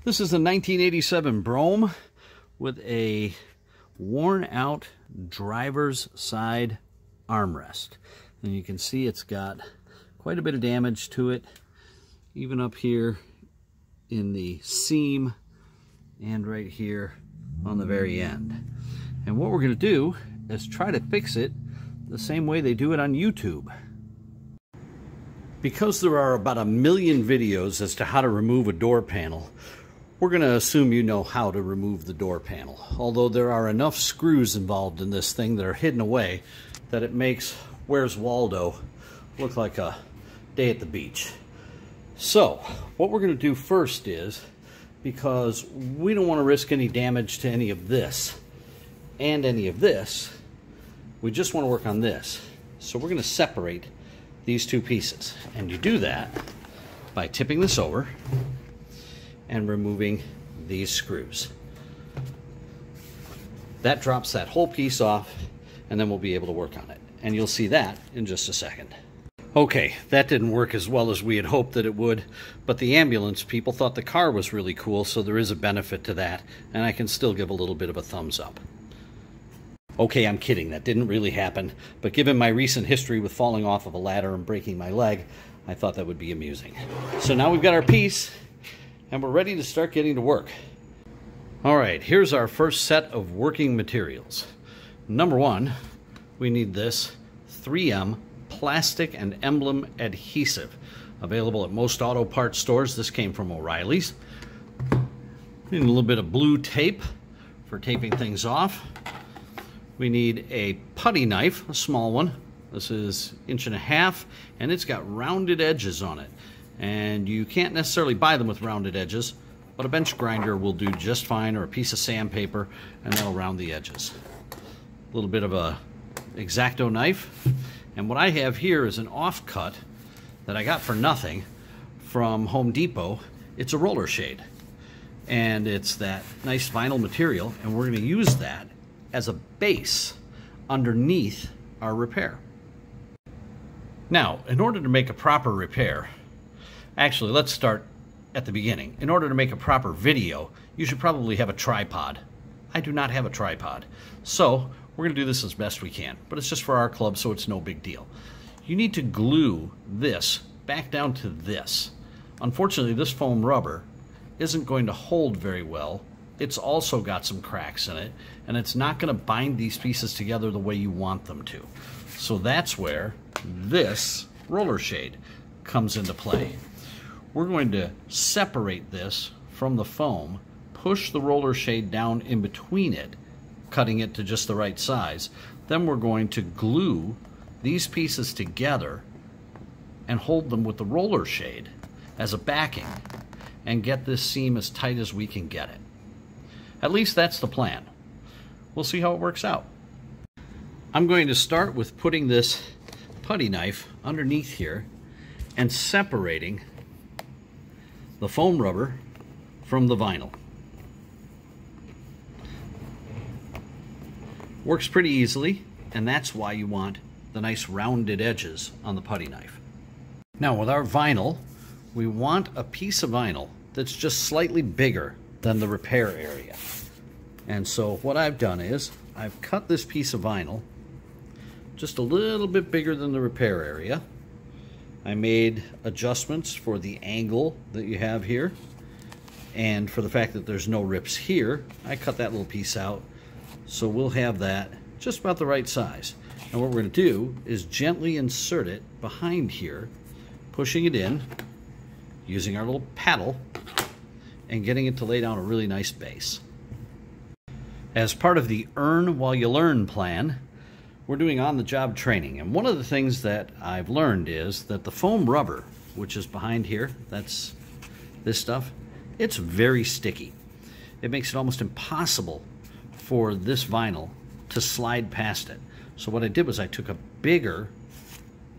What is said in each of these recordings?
This is a 1987 Brougham with a worn out driver's side armrest. And you can see it's got quite a bit of damage to it, even up here in the seam and right here on the very end. And what we're going to do is try to fix it the same way they do it on YouTube. Because there are about 1 million videos as to how to remove a door panel, we're going to assume you know how to remove the door panel. Although there are enough screws involved in this thing that are hidden away that it makes Where's Waldo look like a day at the beach. So, what we're going to do first is, because we don't want to risk any damage to any of this and any of this, we just want to work on this. So we're going to separate these two pieces. And you do that by tipping this over and removing these screws. That drops that whole piece off, and then we'll be able to work on it. And you'll see that in just a second. Okay, that didn't work as well as we had hoped that it would, but the ambulance people thought the car was really cool, so there is a benefit to that, and I can still give a little bit of a thumbs up. Okay, I'm kidding, that didn't really happen, but given my recent history with falling off of a ladder and breaking my leg, I thought that would be amusing. So now we've got our piece, and we're ready to start getting to work. All right, here's our first set of working materials. Number one, we need this 3M plastic and Emblem adhesive, available at most auto parts stores. This came from O'Reilly's. We need a little bit of blue tape for taping things off. We need a putty knife, a small one. This is 1.5 inches, and it's got rounded edges on it. And you can't necessarily buy them with rounded edges, but a bench grinder will do just fine, or a piece of sandpaper, and that'll round the edges. A little bit of a X-Acto knife. And what I have here is an offcut that I got for nothing from Home Depot. It's a roller shade, and it's that nice vinyl material, and we're going to use that as a base underneath our repair. Now, in order to make a proper repair, actually, let's start at the beginning. In order to make a proper video, you should probably have a tripod. I do not have a tripod, so we're going to do this as best we can, but it's just for our club, so it's no big deal. You need to glue this back down to this. Unfortunately, this foam rubber isn't going to hold very well. It's also got some cracks in it, and it's not going to bind these pieces together the way you want them to. So that's where this roller shade comes into play. We're going to separate this from the foam, push the roller shade down in between it, cutting it to just the right size. Then we're going to glue these pieces together and hold them with the roller shade as a backing and get this seam as tight as we can get it. At least that's the plan. We'll see how it works out. I'm going to start with putting this putty knife underneath here and separating the foam rubber from the vinyl. Works pretty easily, and that's why you want the nice rounded edges on the putty knife. Now with our vinyl, we want a piece of vinyl that's just slightly bigger than the repair area. And so what I've done is I've cut this piece of vinyl just a little bit bigger than the repair area. I made adjustments for the angle that you have here, and for the fact that there's no rips here, I cut that little piece out. So we'll have that just about the right size. And what we're going to do is gently insert it behind here, pushing it in, using our little paddle, and getting it to lay down a really nice base. As part of the Earn While You Learn plan, we're doing on-the-job training. And one of the things that I've learned is that the foam rubber, which is behind here, that's this stuff, it's very sticky. It makes it almost impossible for this vinyl to slide past it. So what I did was I took a bigger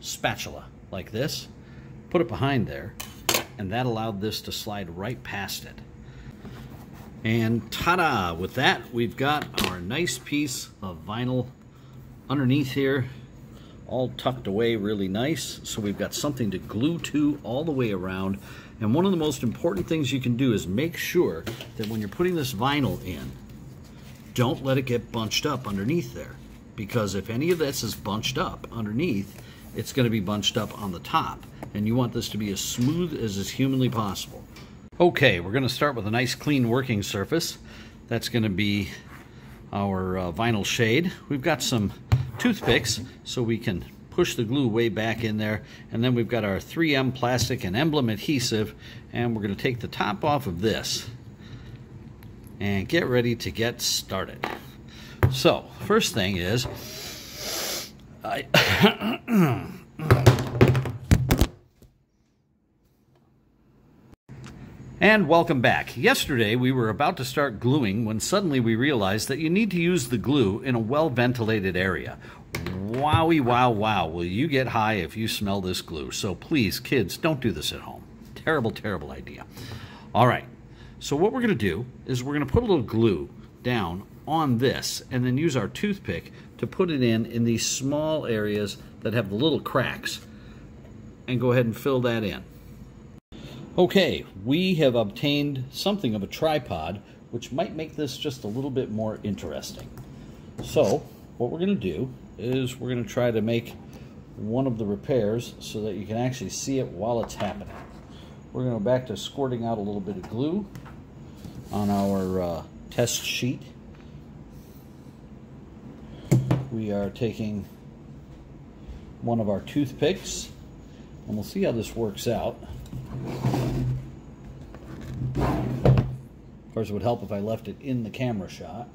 spatula like this, put it behind there, and that allowed this to slide right past it. And ta-da! With that, we've got our nice piece of vinyl underneath here, all tucked away really nice. So we've got something to glue to all the way around, And one of the most important things you can do is make sure that when you're putting this vinyl in, don't let it get bunched up underneath there. Because if any of this is bunched up underneath, it's going to be bunched up on the top. And you want this to be as smooth as is humanly possible. Okay, we're going to start with a nice clean working surface. That's going to be our vinyl shade. We've got some toothpicks so we can push the glue way back in there, and then we've got our 3M plastic and Emblem adhesive, and we're going to take the top off of this and get ready to get started. So first thing is And welcome back. Yesterday we were about to start gluing when suddenly we realized that you need to use the glue in a well-ventilated area. Wowie, wow, wow, will you get high if you smell this glue. So please, kids, don't do this at home. Terrible, terrible idea. All right, so what we're going to do is we're going to put a little glue down on this and then use our toothpick to put it in these small areas that have the little cracks and go ahead and fill that in. Okay, we have obtained something of a tripod, which might make this just a little bit more interesting. So, what we're going to do is we're going to try to make one of the repairs so that you can actually see it while it's happening. We're going to go back to squirting out a little bit of glue on our test sheet. We are taking one of our toothpicks, and we'll see how this works out. Of course, it would help if I left it in the camera shot.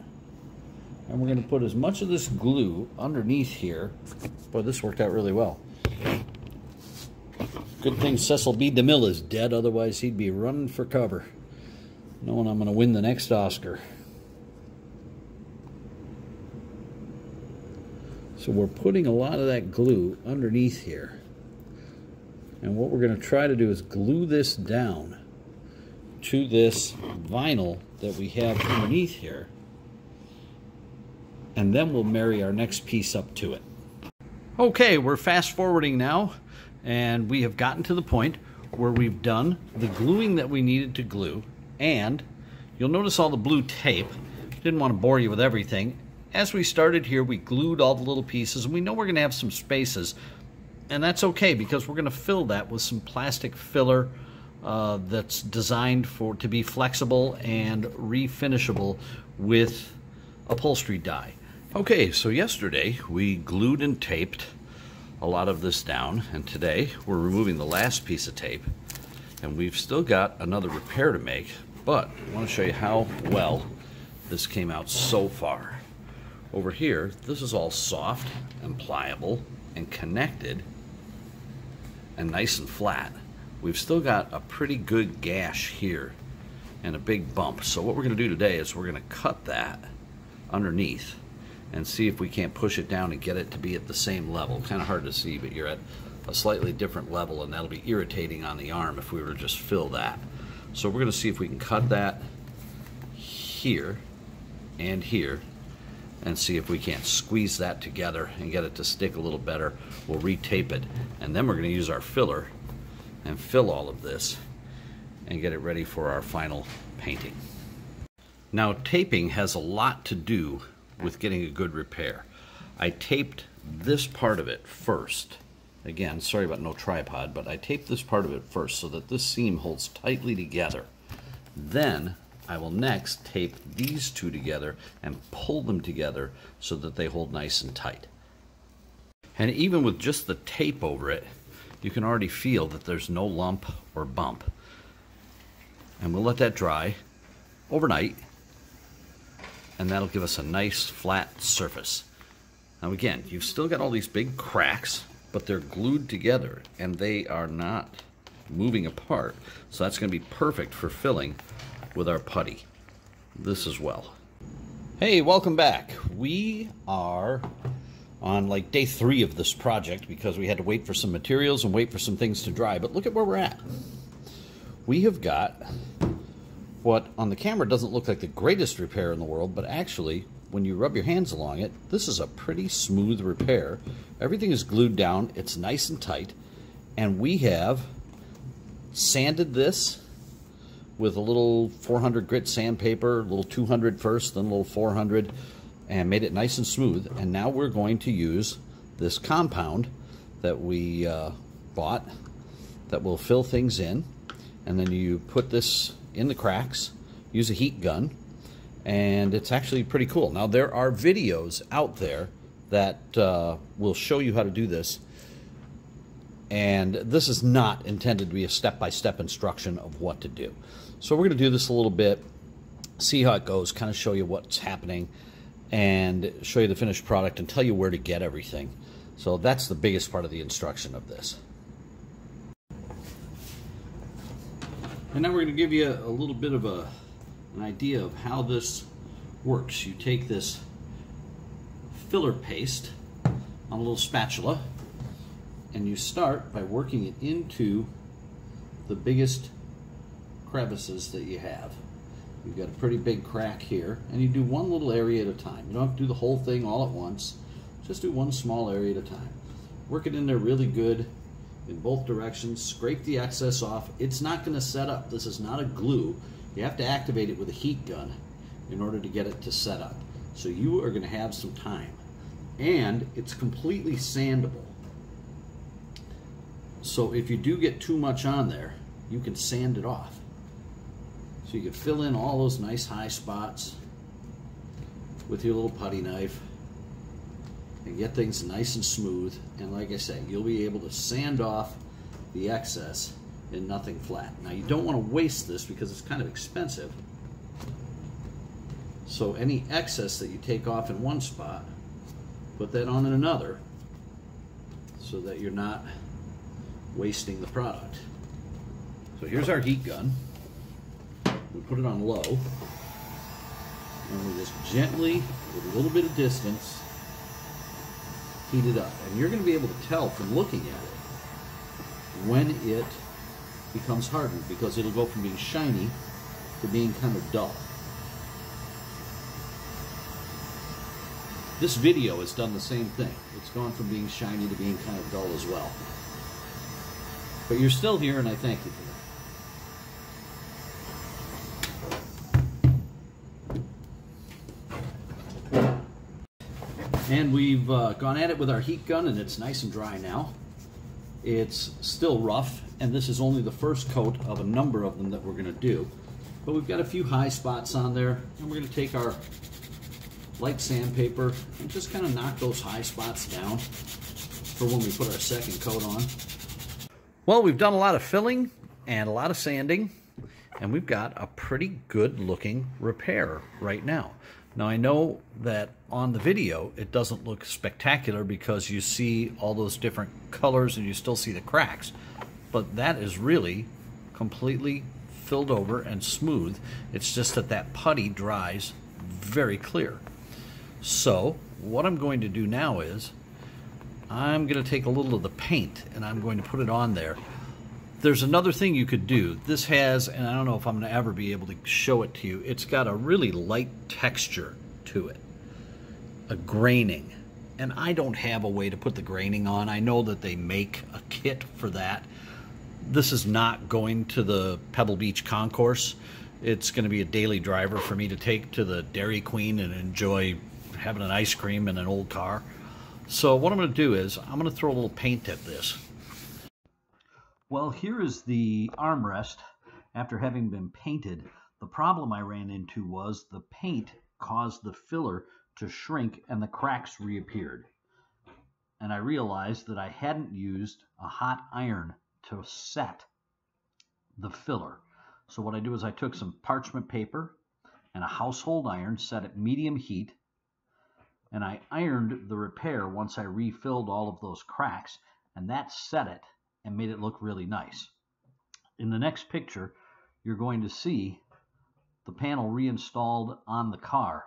And we're going to put as much of this glue underneath here. Boy, this worked out really well. Good thing Cecil B. DeMille is dead, otherwise he'd be running for cover, knowing I'm going to win the next Oscar. So we're putting a lot of that glue underneath here. And what we're going to try to do is glue this down to this vinyl that we have underneath here. And then we'll marry our next piece up to it. Okay, we're fast forwarding now, and we have gotten to the point where we've done the gluing that we needed to glue, and you'll notice all the blue tape. Didn't want to bore you with everything. As we started here, we glued all the little pieces, and we know we're going to have some spaces, and that's okay because we're going to fill that with some plastic filler that's designed to be flexible and refinishable with upholstery dye. Okay, so yesterday we glued and taped a lot of this down, and today we're removing the last piece of tape, and we've still got another repair to make, but I want to show you how well this came out so far. Over here, this is all soft and pliable and connected and nice and flat. We've still got a pretty good gash here and a big bump. So what we're going to do today is we're going to cut that underneath and see if we can't push it down and get it to be at the same level. Kind of hard to see, but you're at a slightly different level, and that'll be irritating on the arm if we were to just fill that. So we're going to see if we can cut that here and here and see if we can't squeeze that together and get it to stick a little better. We'll retape it, and then we're going to use our filler and fill all of this and get it ready for our final painting. Now, taping has a lot to do with getting a good repair. I taped this part of it first. Again, sorry about no tripod, but I taped this part of it first so that this seam holds tightly together. Then I will next tape these two together and pull them together so that they hold nice and tight. And even with just the tape over it, you can already feel that there's no lump or bump. And we'll let that dry overnight, and that'll give us a nice flat surface. Now again, you've still got all these big cracks, but they're glued together and they are not moving apart. So that's going to be perfect for filling with our putty. This as well. Hey, welcome back. We are on like day 3 of this project because we had to wait for some materials and wait for some things to dry, but look at where we're at. We have got what on the camera doesn't look like the greatest repair in the world, but actually when you rub your hands along it, this is a pretty smooth repair. Everything is glued down, it's nice and tight, and we have sanded this with a little 400 grit sandpaper, a little 200 first, then a little 400, and made it nice and smooth. And now we're going to use this compound that we bought that will fill things in. And then you put this in the cracks, use a heat gun, and it's actually pretty cool. Now, there are videos out there that will show you how to do this. And this is not intended to be a step-by-step instruction of what to do. So we're going to do this a little bit, see how it goes, kind of show you what's happening, and show you the finished product and tell you where to get everything. So that's the biggest part of the instruction of this. And now we're going to give you a little bit of an idea of how this works. You take this filler paste on a little spatula, and you start by working it into the biggest crevices that you have. You've got a pretty big crack here, and you do one little area at a time. You don't have to do the whole thing all at once. Just do one small area at a time. Work it in there really good in both directions. Scrape the excess off. It's not going to set up. This is not a glue. You have to activate it with a heat gun in order to get it to set up. So you are going to have some time. And it's completely sandable. So if you do get too much on there, you can sand it off. So you can fill in all those nice high spots with your little putty knife and get things nice and smooth. And like I say, you'll be able to sand off the excess in nothing flat. Now, you don't want to waste this because it's kind of expensive. So any excess that you take off in one spot, put that on in another so that you're not wasting the product. So here's our heat gun. We put it on low, and we just gently, with a little bit of distance, heat it up. And you're going to be able to tell from looking at it when it becomes hardened, because it'll go from being shiny to being kind of dull. This video has done the same thing. It's gone from being shiny to being kind of dull as well. But you're still here, and I thank you for that. And we've gone at it with our heat gun, and it's nice and dry now. It's still rough, and this is only the first coat of a number of them that we're going to do. But we've got a few high spots on there, and we're going to take our light sandpaper and just kind of knock those high spots down for when we put our second coat on. Well, we've done a lot of filling and a lot of sanding, and we've got a pretty good looking repair right now. Now, I know that on the video it doesn't look spectacular because you see all those different colors and you still see the cracks, but that is really completely filled over and smooth. It's just that that putty dries very clear. So what I'm going to do now is I'm going to take a little of the paint and I'm going to put it on there. There's another thing you could do. This has, and I don't know if I'm going to ever be able to show it to you, it's got a really light texture to it, a graining. And I don't have a way to put the graining on. I know that they make a kit for that. This is not going to the Pebble Beach concourse. It's going to be a daily driver for me to take to the Dairy Queen and enjoy having an ice cream in an old car. So what I'm going to do is I'm going to throw a little paint at this. Well, here is the armrest after having been painted. The problem I ran into was the paint caused the filler to shrink and the cracks reappeared. And I realized that I hadn't used a hot iron to set the filler. So what I do is I took some parchment paper and a household iron set at medium heat, and I ironed the repair once I refilled all of those cracks, and that set it and made it look really nice. In the next picture, you're going to see the panel reinstalled on the car.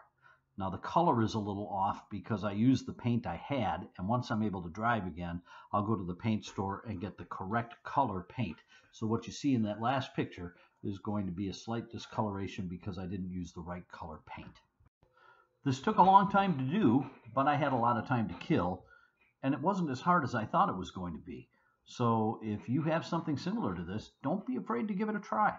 Now the color is a little off because I used the paint I had, and once I'm able to drive again, I'll go to the paint store and get the correct color paint. So what you see in that last picture is going to be a slight discoloration because I didn't use the right color paint. This took a long time to do, but I had a lot of time to kill, and it wasn't as hard as I thought it was going to be. So if you have something similar to this, don't be afraid to give it a try.